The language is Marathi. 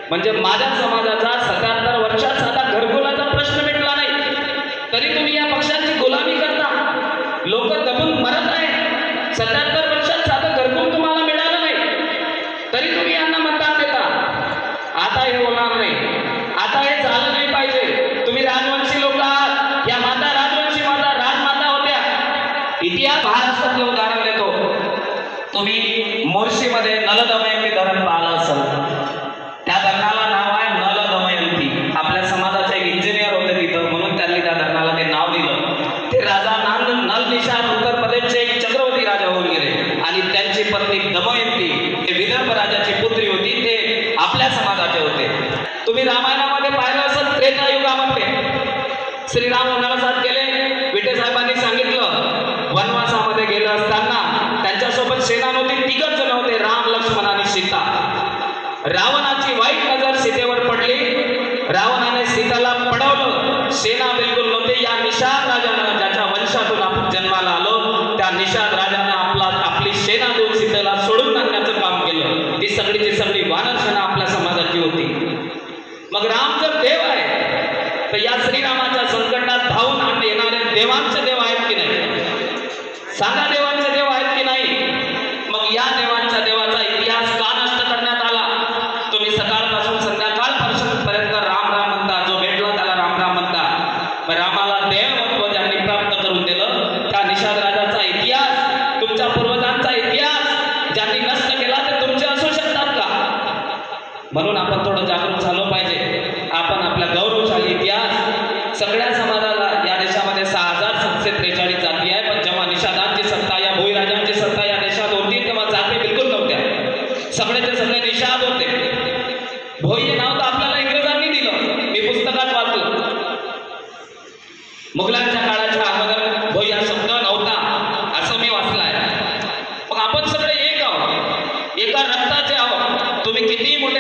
म्हणजे माझ्या समाजाचा 77 वर्षात साधा घरकुलाचा प्रश्न मिटला नाही, तरी तुम्ही या पक्षाची गुलामी करता. लोक दबून मरत आहेत. 77 वर्षात साधं घरकुल तुम्हाला मिळालं नाही, तरी तुम्ही यांना मतदान देता. आता हे होणार नाही, आता हे झालं नाही पाहिजे. तुम्ही राजवंशी लोक आहात. या माता राजवंशी माता राजमाता होत्या. इतिहास महाराष्ट्रातलं उदाहरण देतो. तुम्ही मोर्शीमध्ये नलदमयंती धरण पाहिलं असेल. त्या धरणाला नाव आहे नलदमयंती. आपल्या समाजाचे एक इंजिनियर होते तिथं, म्हणून त्यांनी त्या धरणाला ते नाव दिलं. ते राजा नल निषाद उत्तर प्रदेशचे एक चक्रवर्ती राजा होऊन गेले आणि त्यांची पत्नी दमयंती ते विदर्भ राजाची पुत्री होती. ते आपल्या समाजाचे होते. तुम्ही रामायणामध्ये पाहिलं असेल, त्रेतायुगामध्ये श्रीराम वनवासात गेले. विटे साहेबांनी सांगितलं, वनवासामध्ये गेलं असताना त्यांच्यासोबत सेना नव्हती, 3 जण होते, राम लक्ष्मण आणि सीता. रावणाची वाईट नजर सीतेवर पडली. रावणाने सीताला पडवलं. सेना बिलकुल नव्हते. या निषाद राजानं, ज्याच्या वंशातून आपण जन्माला आलो, त्या निषाद राजानं आपली सेना देऊन सीतेला सोडून आणण्याचं काम केलं. ती सगळीची सगळी वानर सेना आपल्या समाजाची होती. मग राम जर देव आहे, तर या श्रीरामाच्या संकटात धावून येणारे देवांचे देव आहेत की नाही? सांगा, देवांचे देव आहेत की नाही? मग या देवांच्या देवाचा इतिहास का नष्ट करण्यात आला? तुम्ही सकाळपासून संध्याकाळपर्यंत राम राम म्हणता. जो भेटला त्याला राम राम म्हणता. रामाला देवत्व ज्यांनी प्राप्त करून दिलं, त्या निषाद राजाचा इतिहास, तुमच्या पूर्वजांचा इतिहास ज्यांनी नष्ट केला, ते तुमचे असू शकतात का? म्हणून आपण थोडं जागरूक झालो पाहिजे. आपण आपला गौरवशाली इतिहास, सगळ्या समाजाला, या देशामध्ये 6743 जाती आहे, पण जेव्हा निषादांची सत्ता, या भोईराजांची सत्ता या देशात होती, तेव्हा जाती बिलकुल नव्हत्या. सगळेचे सगळे निषाद होते. भोई हे नाव तर आपल्याला इंग्रजांनी दिलं. मी पुस्तकात वाचलं. मुघलांच्या काळाच्या अगोदर भोई हा शब्द नव्हता, असं मी वाचलं आहे. मग आपण सगळे एक आहोत, एका रक्ताचे आहोत. तुम्ही कितीही मोठे